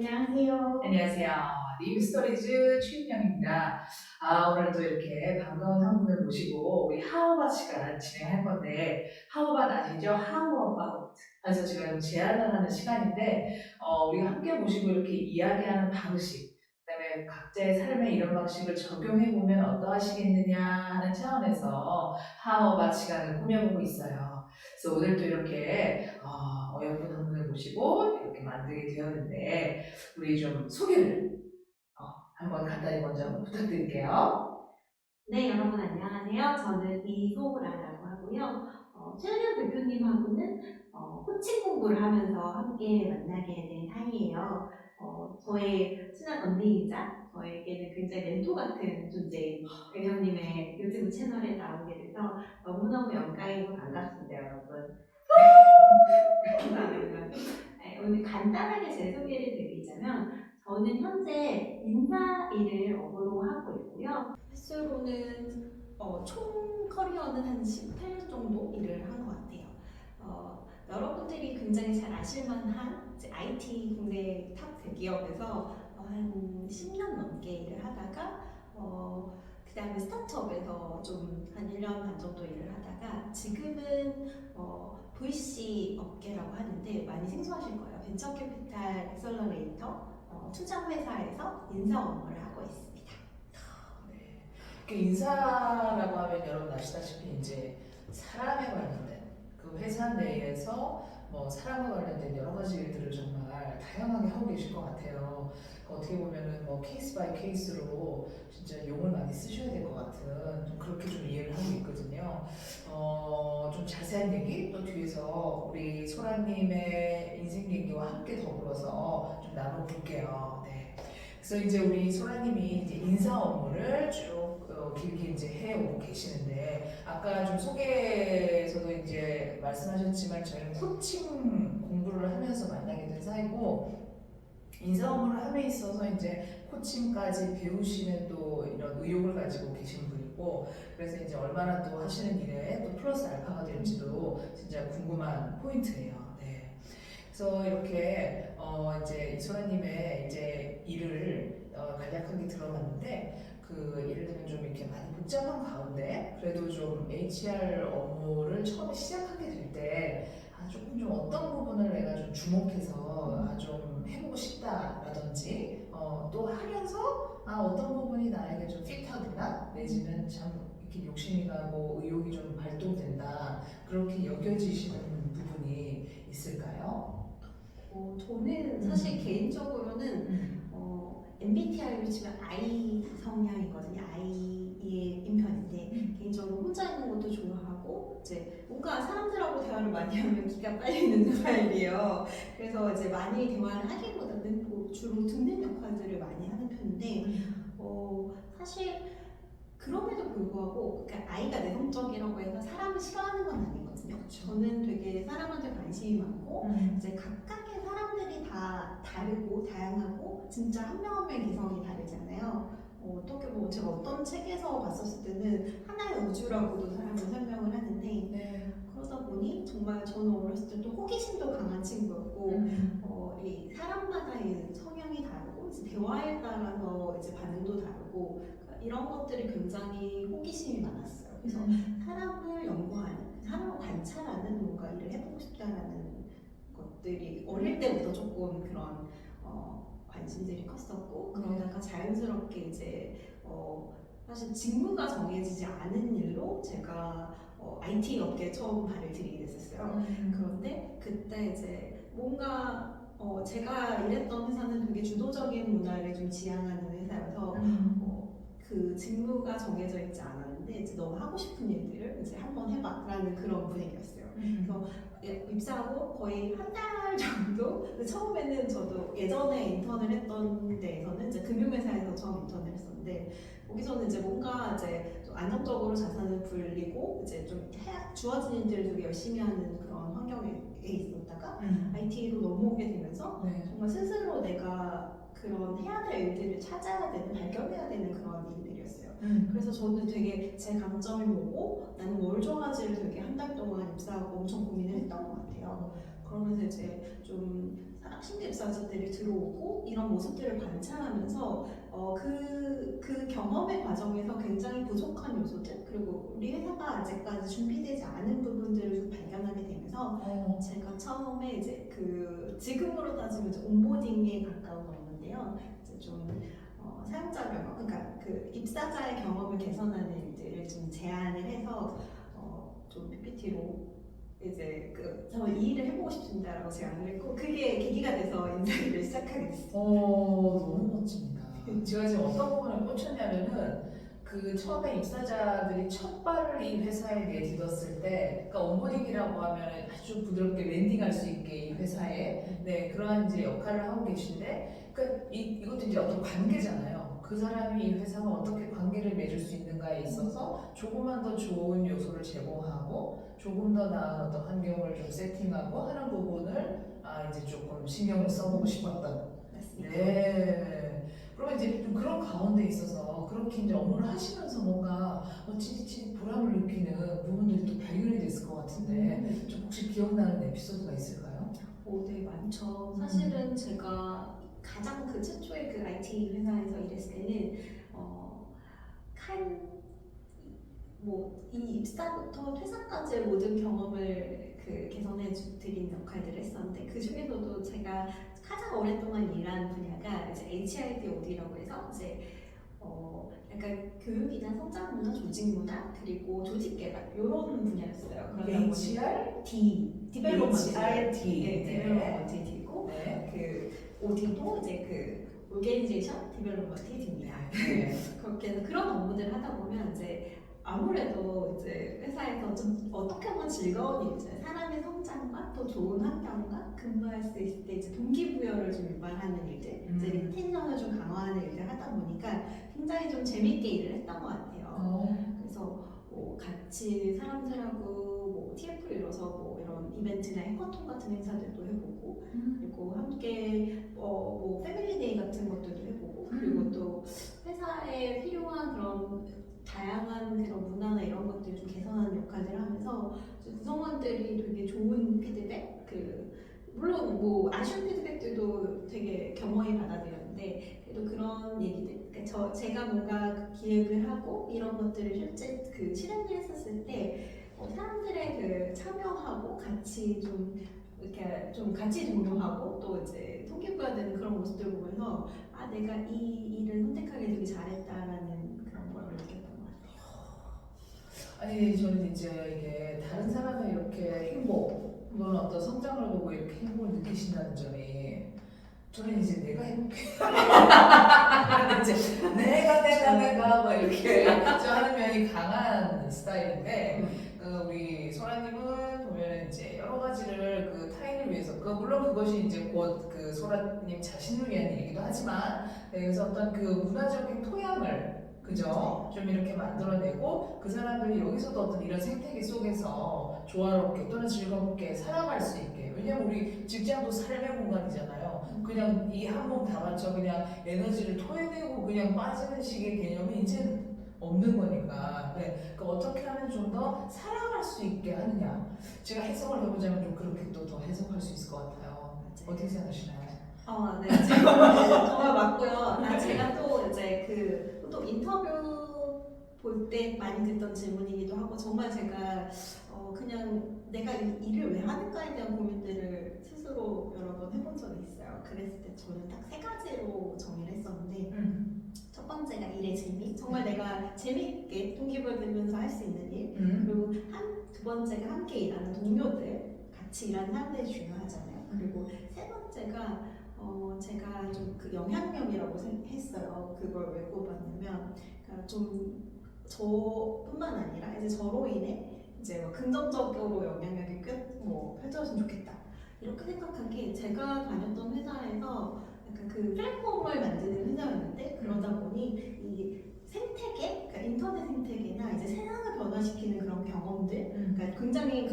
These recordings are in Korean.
안녕하세요. 안녕하세요. 리뷰스토리즈 최윤영입니다. 오늘도 이렇게 반가운 한 분을 모시고 우리 하우밭 시간 진행할 건데, 하우밭 아시죠? 하우 어바웃. 그래서 제가 좀 제안을 하는 시간인데, 우리가 함께 모시고 이렇게 이야기하는 방식, 그다음에 각자의 삶에 이런 방식을 적용해 보면 어떠하시겠느냐 하는 차원에서 하우밭 시간을 꾸며보고 있어요. 그래서 오늘도 이렇게 어여쁜 한 분을 모시고 이렇게 만들게 되었는데, 우리 좀 소개를 한번 간단히 먼저 한번 부탁드릴게요. 네, 여러분 안녕하세요. 저는 이소라라고 하고요. 최은현 대표님하고는 코칭 공부를 하면서 함께 만나게 된 사이예요. 저의 친한 언니이자 저에게는 굉장히 멘토 같은 존재인 은현님의 유튜브 채널에 나오게 돼서 너무너무 영광이고 반갑습니다, 여러분. 감사합니다. 네, 오늘 간단하게 제 소개를 드리자면 저는 현재 인사 일을 업으로 하고 있고요. 횟수로는 총 커리어는 한 18년 정도 일을 한 것 같아요. 여러분들이 굉장히 잘 아실 만한 IT 국내 탑 대기업에서 한 10년 넘게 일을 하다가 그 다음에 스타트업에서 좀 한 1년 반 정도 일을 하다가 지금은 VC 업계라고 하는데 많이 생소하실 거예요. 벤처캐피탈 액셀러레이터 투자 회사에서 인사 업무를 하고 있습니다. 네. 그 인사라고 하면 여러분 아시다시피 이제 사람에 관련된 그 회사 내에서 뭐 사람과 관련된 여러 가지 일들을 정말 다양하게 하고 계실 것 같아요. 어떻게 보면은 뭐 케이스 바이 케이스로 진짜 용을 많이 쓰셔야 될 것 같은 좀 그렇게 좀 이해를 하고 있거든요. 좀 자세한 얘기 또 뒤에서 우리 소라님의 인생 얘기와 함께 더불어서 좀 나눠볼게요. 네. 그래서 이제 우리 소라님이 이제 인사 업무를 쭉 길게 이제 해오고 계시는데, 아까 좀 소개에서도 이제 말씀하셨지만 저희는 코칭 공부를 하면서 만나게 된 사이고, 인사 업무를 함에 있어서 이제 코칭까지 배우시는 또 이런 의욕을 가지고 계신 분이고, 그래서 이제 얼마나 또 하시는 일에 또 플러스 알파가 될지도 진짜 궁금한 포인트예요. 네. 그래서 이렇게 이제 이소라님의 이제 일을 간략하게 들어봤는데, 그 예를 들면 좀 이렇게 많이 복잡한 가운데 그래도 좀 HR 업무를 처음에 시작하게 될 때 조금 좀 어떤 부분을 내가 좀 주목해서 좀 해보고 싶다라든지 또 하면서 어떤 부분이 나에게 좀 핏하구나 내지는 참 이렇게 욕심이 가고 의욕이 좀 발동된다 그렇게 여겨지시는 부분이 있을까요? 저는 사실 개인적으로는 MBTI로 치면 I 성향이거든요. I의 인편인데 개인적으로 혼자 있는 것도 좋아하고 이제 뭔가 사람들하고 대화를 많이 하면 기가 빨리는 스타일이에요. 그래서 이제 많이 대화를 하기보다는 주로 듣는 역할들을 많이 하는 편인데 사실 그럼에도 불구하고 그러니까 아이가 내성적이라고 해서 사람을 싫어하는 건 아니거든요. 그쵸. 저는 되게 사람한테 관심이 많고 이제 각각의 사람들이 다 다르고 다양하고 진짜 한 명 한 명의 개성이 다르잖아요. 어떻게 보면 제가 어떤 책에서 봤었을 때는 하나의 우주라고도 사람을 설명을 하는데 네. 그러다 보니 정말 저는 어렸을 때 또 호기심도 강한 친구였고 이 사람마다의 성향이 다르고 이제 대화에 따라서 이제 반응도 다르고 이런 것들이 굉장히 호기심이 많았어요. 그래서 사람을 연구하는, 사람을 관찰하는 뭔가 일을 해보고 싶다라는 것들이 어릴 때부터 조금 그런 관심들이 컸었고 그러다가 자연스럽게 이제 사실 직무가 정해지지 않은 일로 제가 IT 업계에 처음 발을 들이게 됐었어요. 그런데 그때 이제 뭔가 제가 일했던 회사는 되게 주도적인 문화를 좀 지향하는 회사여서 그 직무가 정해져 있지 않았는데 이제 너가 하고 싶은 일들을 이제 한번 해봐라는 그런 분위기였어요. 그래서 입사하고 거의 한 달 정도 처음에는 저도 예전에 인턴을 했던 데에서는 이제 금융회사에서 처음 인턴을 했었는데 거기서는 이제 뭔가 이제 좀 안정적으로 자산을 불리고 이제 좀 주어진 일들을 되게 열심히 하는 그런 환경에 있었다가 IT로 넘어오게 되면서 네. 정말 스스로 내가 그런 해야 될 일들을 찾아야 되는, 발견해야 되는 그런 일들이었어요. 그래서 저는 되게 제 강점이 뭐고 나는 뭘 좋아하지를 되게 한 달 동안 입사하고 엄청 고민을 했던 것 같아요. 그러면서 이제 좀 신규 입사자들이 들어오고 이런 모습들을 관찰하면서 그 경험의 과정에서 굉장히 부족한 요소들 그리고 우리 회사가 아직까지 준비되지 않은 부분들을 좀 발견하게 되면서 제가 처음에 이제 지금으로 따지면 이제 온보딩에 가까운 건데요. 이제 좀 사용자 경험, 그러니까 그 입사자의 경험을 개선하는 일들을 좀 제안을 해서 좀 PPT로 이제 저 이 일을 해보고 싶습니다라고 제안을 했고 그게 계기가 돼서 인사이를 시작하게 됐어요. 너무 멋집니다. 제가 지금 어떤 부분에 꽂혔냐면은 그 처음에 입사자들이 첫 발을 이 회사에 내딛었을 때, 그러니까 온보딩이라고 하면 아주 부드럽게 랜딩할 수 있게 이 회사에 그러한 이제 역할을 하고 계신데, 그러니까 이것도 이제 어떤 관계잖아요. 그 사람이 이 회사와 어떻게 관계를 맺을 수 있는가에 있어서 조금만 더 좋은 요소를 제공하고 조금 더 나은 어떤 환경을 좀 세팅하고 하는 부분을 이제 조금 신경을 써보고 싶었던. 맞습니다. 네. 그러면 이제 좀 그런 가운데 있어서 그렇게 이제 업무를 하시면서 뭔가 찌릿찌릿 보람을 느끼는 부분들이 또 발견이 됐을 것 같은데 좀 혹시 기억나는 에피소드가 있을까요? 네, 많죠. 사실은 제가 가장 최초의 그 IT 회사에서 일했을 때는 이 입사부터 퇴사까지의 모든 경험을 개선해 드린 역할들을 했었는데 그 중에서도 제가 가장 오랫동안 일한 분야가 이제 HRD OD라고 해서 이제 약간 교육이나 성장 문화, 조직 문화 그리고 조직 개발 이런 분야였어요. HRD, 디벨롭먼트, 네. 디벨롭먼트 D고 그 OD도 이제 오르게니제이션 디벨롭먼트 D입니다. 그렇게 해서 그런 업무들을 하다 보면 이제 아무래도 이제 회사에서 좀 어떻게 보면 즐거운 일이죠. 사람의 성장과 더 좋은 환경과 근무할 수 있을 때 이제 동기부여를 좀 유발하는 일들, 이제 리텐션을 좀 강화하는 일들 하다 보니까 굉장히 좀 재밌게 일을 했던 것 같아요. 그래서 같이 사람들하고 TF를 이뤄서 이런 이벤트나 해커톤 같은 행사들도 해보고 그리고 함께 패밀리데이 같은 것들도 해보고 그리고 또 회사에 필요한 그런 다양한 그런 문화나 이런 것들 좀 개선하는 역할들을 하면서 구성원들이 되게 좋은 피드백, 물론 아쉬운 피드백들도 되게 겸허히 받아들였는데 그래도 그런 얘기들, 그러니까 제가 뭔가 기획을 하고 이런 것들을 실제 실행을 했었을 때 사람들의 참여하고 같이 이렇게 좀 같이 동료하고 또 이제 동기부여되는 그런 모습들 보면서 내가 이 일을 선택하게 되게 잘했다라는 그런 걸 느꼈던 것 같아요. 아니 저는 이제 이게 다른 사람의 이렇게 행복 또는 어떤 성장을 보고 이렇게 행복을 느끼신다는 점이 저는 이제 내가 행복해. 이제 내가 뭐 이렇게 좀 하는 면이 강한 스타일인데 우리 소라님은 보면 이제 여러 가지를 타인을 위해서 물론 그것이 이제 곧 소라님 자신을 위한 일이기도 하지만 그래서 어떤 문화적인 토양을 그죠? 좀 이렇게 만들어내고 그 사람들이 여기서도 어떤 이런 생태계 속에서 조화롭게 또는 즐겁게 살아갈 수 있게. 왜냐면 우리 직장도 삶의 공간이잖아요. 그냥 이 한 몸 다 바쳐 그냥 에너지를 토해내고 그냥 빠지는 식의 개념이 이제 없는 거니까. 그러니까 어떻게 하면 좀 더 살아갈 수 있게 하느냐. 제가 해석을 해보자면 좀 그렇게 또 더 해석할 수 있을 것 같아요. 어떻게 생각하시나요? 네, 정말 맞고요. 제가 또 이제 또 인터뷰 볼 때 많이 듣던 질문이기도 하고 정말 제가 그냥 내가 이 일을 왜 하는가에 대한 고민들을 스스로 여러 번 해본 적이 있어요. 그랬을 때 저는 딱 3가지로 정의를 했었는데 첫 번째가 일의 재미, 정말 내가 재미있게 동기부여되면서 할 수 있는 일 그리고 두 번째가 함께 일하는 동료들, 같이 일하는 사람들이 중요하잖아요. 그리고 세 번째가 제가 좀 영향력이라고 했어요. 그걸 왜 꼽았냐면 그러니까 좀 저뿐만 아니라 이제 저로 인해 이제 긍정적으로 영향력이 펼쳐졌으면 좋겠다. 이렇게 생각한 게 제가 다녔던 회사에서 약간 플랫폼을 만드는 회사였는데 그러다 보니 이 생태계, 그러니까 인터넷 생태계나 이제 세상을 변화시키는 그런 경험들, 그러니까 굉장히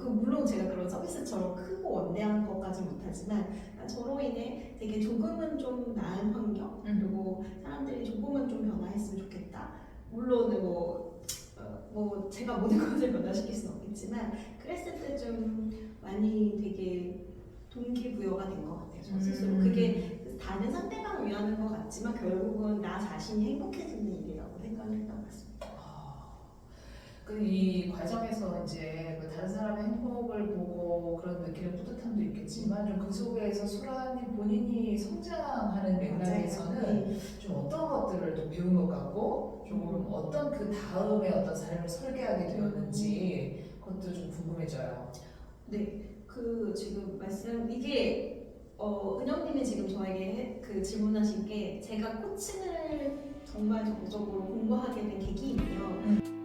물론 제가 그런 서비스처럼 크고 원대한 것까지 못하지만 그러니까 저로 인해 되게 조금은 좀 나은 환경, 그리고 사람들이 조금은 좀 변화했으면 좋겠다. 물론 제가 모든 것을 변화시킬 수는 없겠지만 그랬을 때 좀 많이 되게 저 스스로. 그게 다른 상대방을 위하는 것 같지만 결국은 나 자신이 행복해지는 일이라고 생각을 했던 것 같습니다. 이 과정에서 이제 그 다른 사람의 행복을 보고 그런 느끼는 뿌듯함도 있겠지만 좀 그 속에서 소라님 본인이 성장하는 맥락에서는 네. 좀 어떤 것들을 또 배운 것 같고 조금 어떤 그 다음에 어떤 삶을 설계하게 되었는지 그것도 좀 궁금해져요. 네, 그 지금 말씀 이게 은영님이 지금 저에게 그 질문하신 게 제가 코칭을 정말 적극적으로 공부하게 된 계기이고요.